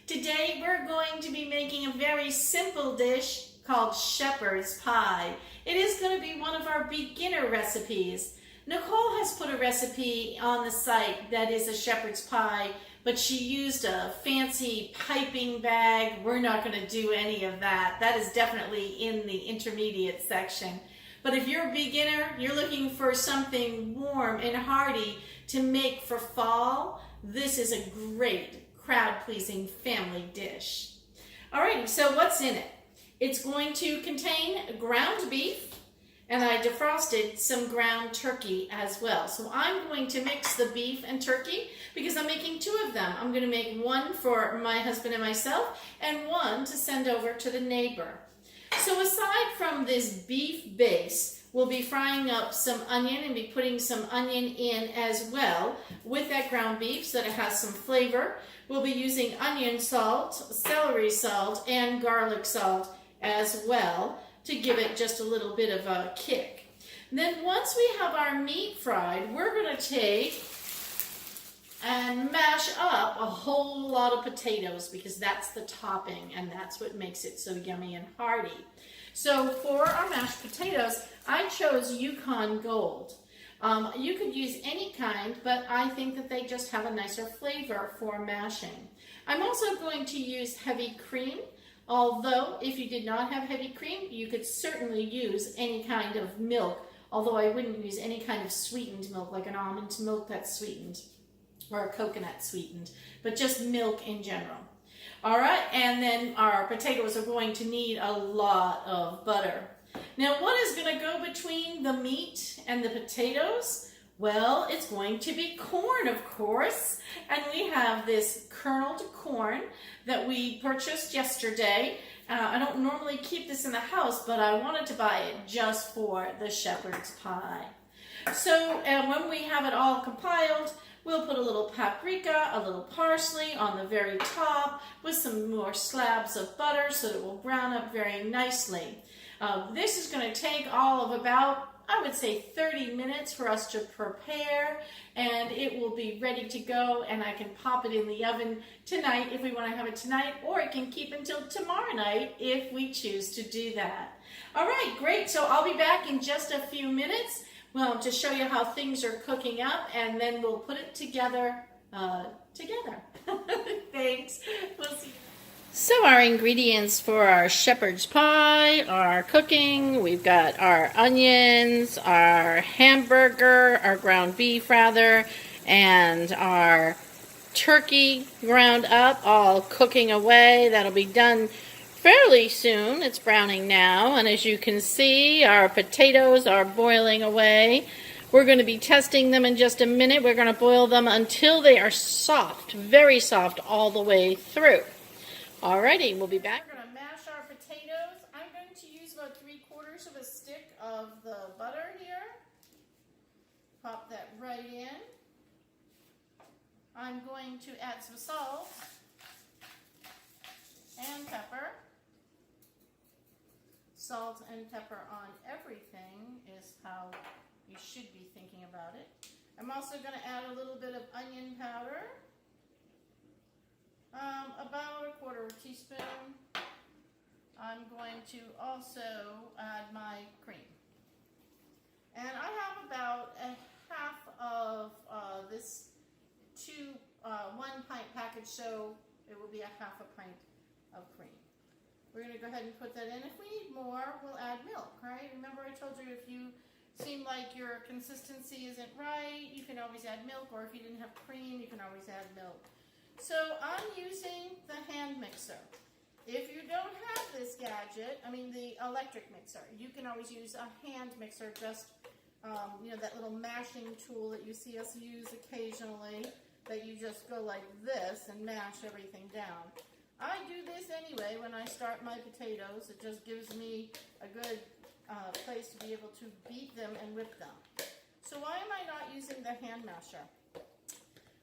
Today we're going to be making a very simple dish called shepherd's pie. It is going to be one of our beginner recipes. Nicole has put a recipe on the site that is a shepherd's pie, but she used a fancy piping bag. We're not going to do any of that. That is definitely in the intermediate section. But if you're a beginner, you're looking for something warm and hearty to make for fall, this is a great crowd-pleasing family dish. Alright, so what's in it? It's going to contain ground beef, and I defrosted some ground turkey as well. So I'm going to mix the beef and turkey because I'm making two of them. I'm going to make one for my husband and myself and one to send over to the neighbor. So aside from this beef base, we'll be frying up some onion and be putting some onion in as well with that ground beef so that it has some flavor. We'll be using onion salt, celery salt, and garlic salt as well to give it just a little bit of a kick. And then once we have our meat fried, we're going to take and mash up a whole lot of potatoes because that's the topping and that's what makes it so yummy and hearty. So for our mashed potatoes, I chose Yukon Gold. You could use any kind, but I think that they just have a nicer flavor for mashing. I'm also going to use heavy cream, although if you did not have heavy cream, you could certainly use any kind of milk, although I wouldn't use any kind of sweetened milk, like an almond milk that's sweetened, or a coconut sweetened, but just milk in general. All right, and then our potatoes are going to need a lot of butter. Now, what is going to go between the meat and the potatoes? Well, it's going to be corn, of course, and we have this kerneled corn that we purchased yesterday. I don't normally keep this in the house, but I wanted to buy it just for the shepherd's pie. So when we have it all compiled, we'll put a little paprika, a little parsley on the very top with some more slabs of butter so that it will brown up very nicely. This is going to take all of about, I would say, 30 minutes for us to prepare, and it will be ready to go, and I can pop it in the oven tonight if we want to have it tonight, or it can keep until tomorrow night if we choose to do that. All right, great. So I'll be back in just a few minutes to show you how things are cooking up, and then we'll put it together. Thanks. We'll see you. So our ingredients for our shepherd's pie are cooking. We've got our onions, our hamburger, our ground beef rather, and our turkey ground up, all cooking away. That'll be done fairly soon. It's browning now, and as you can see, our potatoes are boiling away. We're going to be testing them in just a minute. We're going to boil them until they are soft, very soft all the way through. Alrighty, we'll be back. We're going to mash our potatoes. I'm going to use about 3/4 of a stick of the butter here. Pop that right in. I'm going to add some salt and pepper. Salt and pepper on everything is how you should be thinking about it. I'm also going to add a little bit of onion powder. About 1/4 teaspoon. I'm going to also add my cream. And I have about a half of this 1 pint package, so it will be a half a pint of cream. We're going to go ahead and put that in. If we need more, we'll add milk, right? Remember I told you if you seem like your consistency isn't right, you can always add milk, or if you didn't have cream, you can always add milk. So I'm using the hand mixer. If you don't have this gadget, the electric mixer, you can always use a hand mixer, just, that little mashing tool that you see us use occasionally, that you just go like this and mash everything down. I do this anyway when I start my potatoes. It just gives me a good place to be able to beat them and whip them. So why am I not using the hand masher?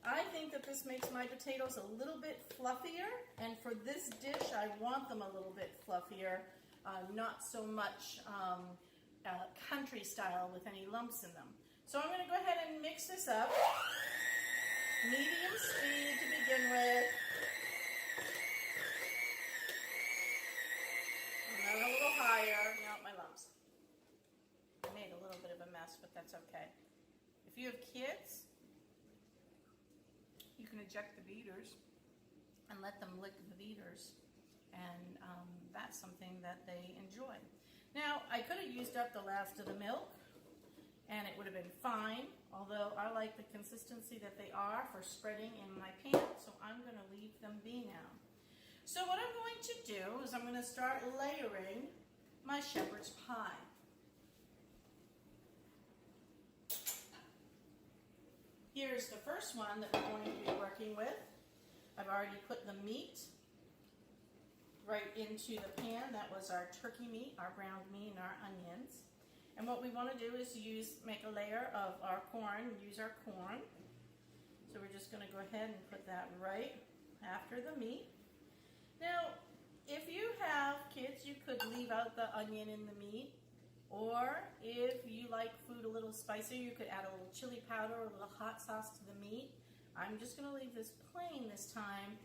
I think that this makes my potatoes a little bit fluffier, and for this dish I want them a little bit fluffier, not so much country style with any lumps in them. So I'm going to go ahead and mix this up. Medium speed to begin with. higher. You know, my lumps. I made a little bit of a mess, but that's okay. If you have kids, you can eject the beaters and let them lick the beaters, and that's something that they enjoy. Now, I could have used up the last of the milk, and it would have been fine, although I like the consistency that they are for spreading in my pan, so I'm going to leave them be now. So what I'm going to do is I'm going to start layering my shepherd's pie. Here's the first one that we're going to be working with. I've already put the meat right into the pan. That was our turkey meat, our browned meat, and our onions. And what we want to do is make a layer of our corn, use our corn. So we're just going to go ahead and put that right after the meat. Now, if you have kids, you could leave out the onion in the meat. Or if you like food a little spicier, you could add a little chili powder or a little hot sauce to the meat. I'm just going to leave this plain this time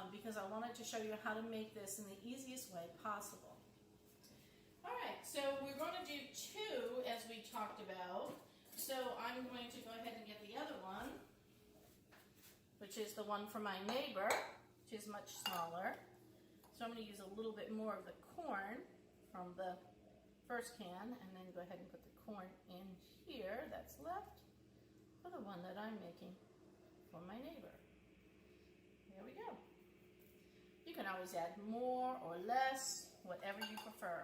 because I wanted to show you how to make this in the easiest way possible. Alright, so we're going to do 2 as we talked about. So I'm going to go ahead and get the other one, which is the one from my neighbor, which is much smaller. So I'm going to use a little bit more of the corn from the first can, and then go ahead and put the corn in here that's left for the one that I'm making for my neighbor. There we go. You can always add more or less, whatever you prefer.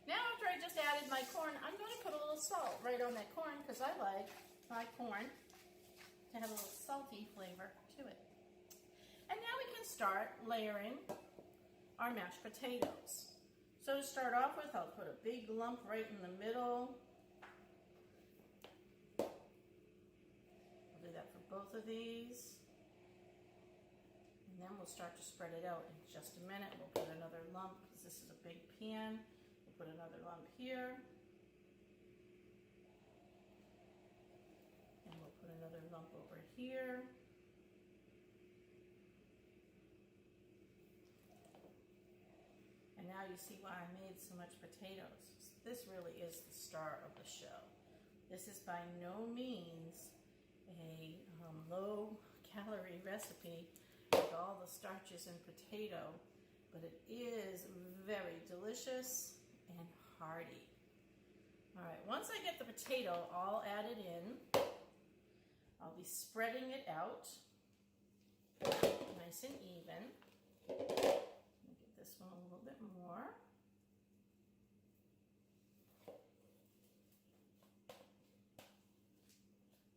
Now after I just added my corn, I'm going to put a little salt right on that corn because I like my corn to have a little salty flavor to it. And now we can start layering our mashed potatoes. So to start off with, I'll put a big lump right in the middle. I'll do that for both of these. And then we'll start to spread it out in just a minute. We'll put another lump, because this is a big pan. We'll put another lump here. And we'll put another lump over here. And now you see why I made so much potatoes. This really is the star of the show. This is by no means a low-calorie recipe with all the starches in potato, but it is very delicious and hearty. All right, once I get the potato all added in, I'll be spreading it out nice and even. This one a little bit more.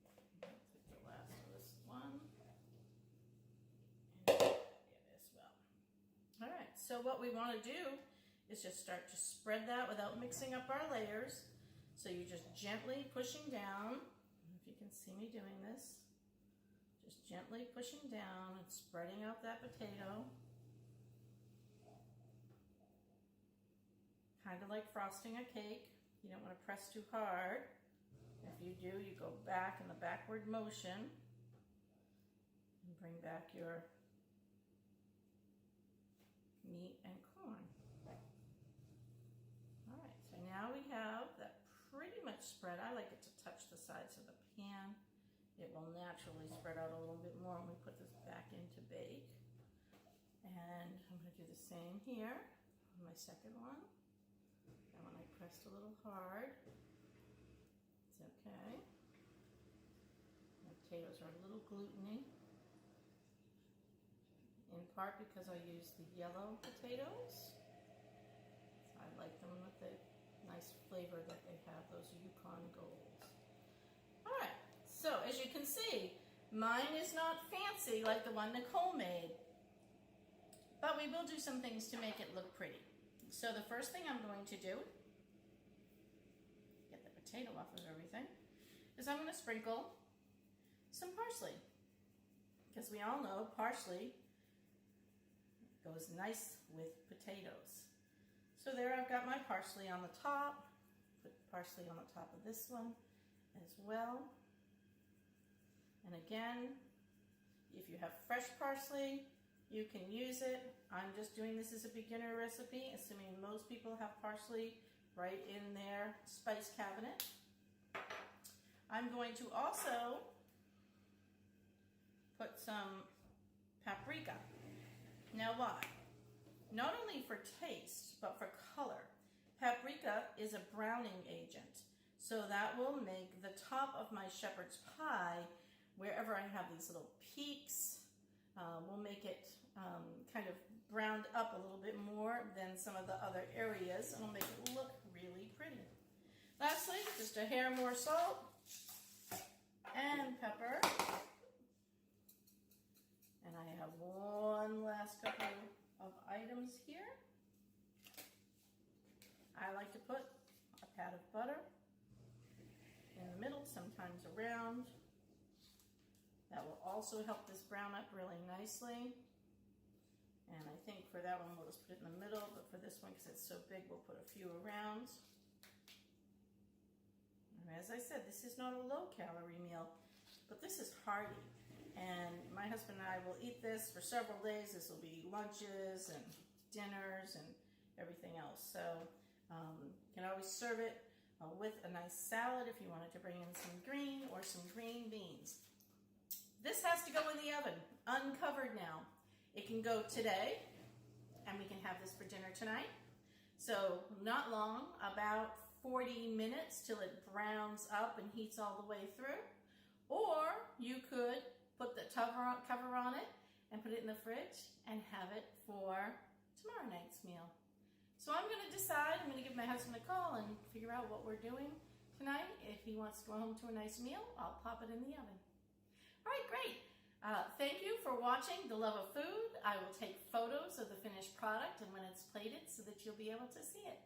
I'll take the last of this one and get it as well. All right, so what we want to do is just start to spread that without mixing up our layers. So you're just gently pushing down. If you can see me doing this, just gently pushing down and spreading out that potato. Kind of like frosting a cake. You don't want to press too hard. If you do, you go back in the backward motion and bring back your meat and corn. All right, so now we have that pretty much spread. I like it to touch the sides of the pan. It will naturally spread out a little bit more when we put this back in to bake. And I'm going to do the same here on my second one. That one I pressed a little hard. It's okay. My potatoes are a little gluteny, in part because I use the yellow potatoes. So I like them with the nice flavor that they have, those Yukon Golds. All right, so as you can see, mine is not fancy like the one Nicole made, but we will do some things to make it look pretty. So the first thing I'm going to do, get the potato off of everything, is I'm going to sprinkle some parsley. Because we all know parsley goes nice with potatoes. So there I've got my parsley on the top. Put parsley on the top of this one as well. And again, if you have fresh parsley, you can use it. I'm just doing this as a beginner recipe, assuming most people have parsley right in their spice cabinet. I'm going to also put some paprika. Now why? Not only for taste, but for color. Paprika is a browning agent, so that will make the top of my shepherd's pie, wherever I have these little peaks, will make it kind of browned up a little bit more than some of the other areas, and will make it look really pretty. Lastly, just a hair more salt and pepper. And I have one last couple of items here. I like to put a pat of butter in the middle, sometimes around. That will also help this brown up really nicely. And I think for that one, we'll just put it in the middle, but for this one, because it's so big, we'll put a few around. And as I said, this is not a low-calorie meal, but this is hearty. And my husband and I will eat this for several days. This will be lunches and dinners and everything else. So you can always serve it with a nice salad if you wanted to bring in some green or some green beans. This has to go in the oven, uncovered now. It can go today, and we can have this for dinner tonight. So not long, about 40 minutes till it browns up and heats all the way through. Or you could put the cover on it and put it in the fridge and have it for tomorrow night's meal. So I'm going to decide, I'm going to give my husband a call and figure out what we're doing tonight. If he wants to go home to a nice meal, I'll pop it in the oven. All right, great. Thank you for watching The Love of Food. I will take photos of the finished product and when it's plated so that you'll be able to see it.